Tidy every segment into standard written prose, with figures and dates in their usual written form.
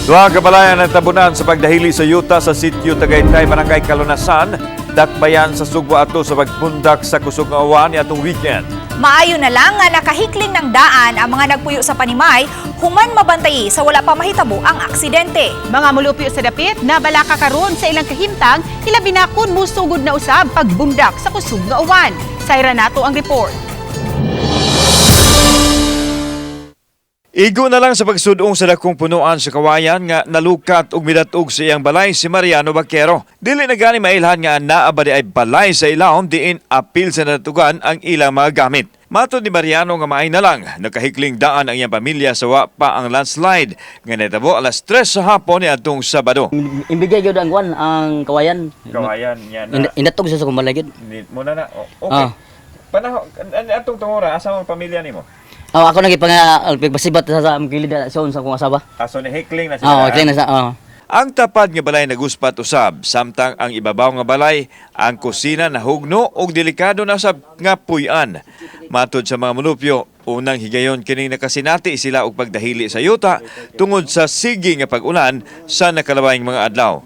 Duha ka balayan ang tabunan sa pagdahili sa yuta sa sitio Tagaytay, Barangay Kalunasan, dakbayan sa sugwa ato sa pagpundak sa kusog nga uwan atong weekend. Maayo na lang nga nakahikling ng daan ang mga nagpuyo sa Panimay human mabantayi sa wala pa mahitabo ang aksidente. Mga mulupyo sa dapit na balaka karon sa ilang kahimtang, hilabi na kun musugod na usab pagbundak sa kusog nga uwan. Sayra nato ang report. Igo na lang sa pagsudong sa dakong punuan sa kawayan nga nalukat ug midatog sa iyang balay si Mariano Baquero. Dili na gani mailhan nga naa ba di ay balay sa ilawom diin apil sa natugan ang ilang mga gamit. Matod ni Mariano nga maay na lang nakahikling daan ang iyang pamilya sa wa pa ang landslide nga natabo alas 3 sa hapon ni adtong Sabado. Imbigay gyud ang kwan ang kawayan. Kawayan yan na. Inatog siya sa kumalay gyud. Muna na. Okay. Ah. Panahon atong tungora asa ang pamilya nimo? Ako nagipasibat sa kilid sa akong asawa. Aso ni hikling na sila. Clean na sa Ang tapad nga balay naguspat usab, samtang ang ibabaw nga balay, ang kusina na hugno ug delikado na sab nga puy-an. Matod sa mga mulupyo, unang higayon kining nakasinati sila og pagdahili sa yuta tungod sa sige nga pag-ulan sa nakalabayng mga adlaw.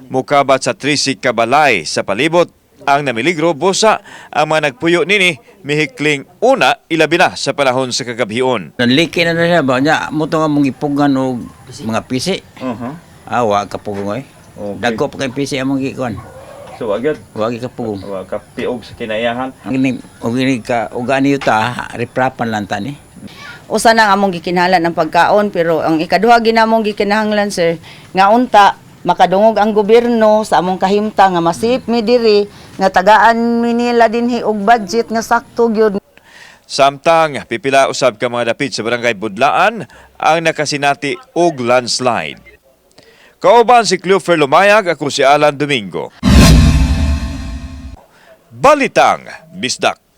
Mukabat sa 30 ka balay sa palibot ang namiligro busa ang mga nagpuyo nini mihikling una ilabi na sa panahon sa kagabhion. Nanliki na siya ba nya mo to nga mong ipugan og mga pisi. Awa ka pugong oy. Dagko pa kay pisi among gikuan. So agad Wagi ka pugong. ka piog sa kinayahan. Ang ini ka ugani yuta reprapan lang tani. Usa na ang among gikinahanglan ang pagkaon pero ang ikaduha ginamong gikinahanglan sir nga unta makadungog ang gobyerno sa among kahimtang nga masip mi diri nga tagaan mi nila dinhi og budget nga sakto gyud. Samtang pipila usab ka mga dapit sa barangay Budlaan ang nakasinati og landslide. Kauban si Clover Lumayag, ako si Alan Domingo. Balitang Bisdak.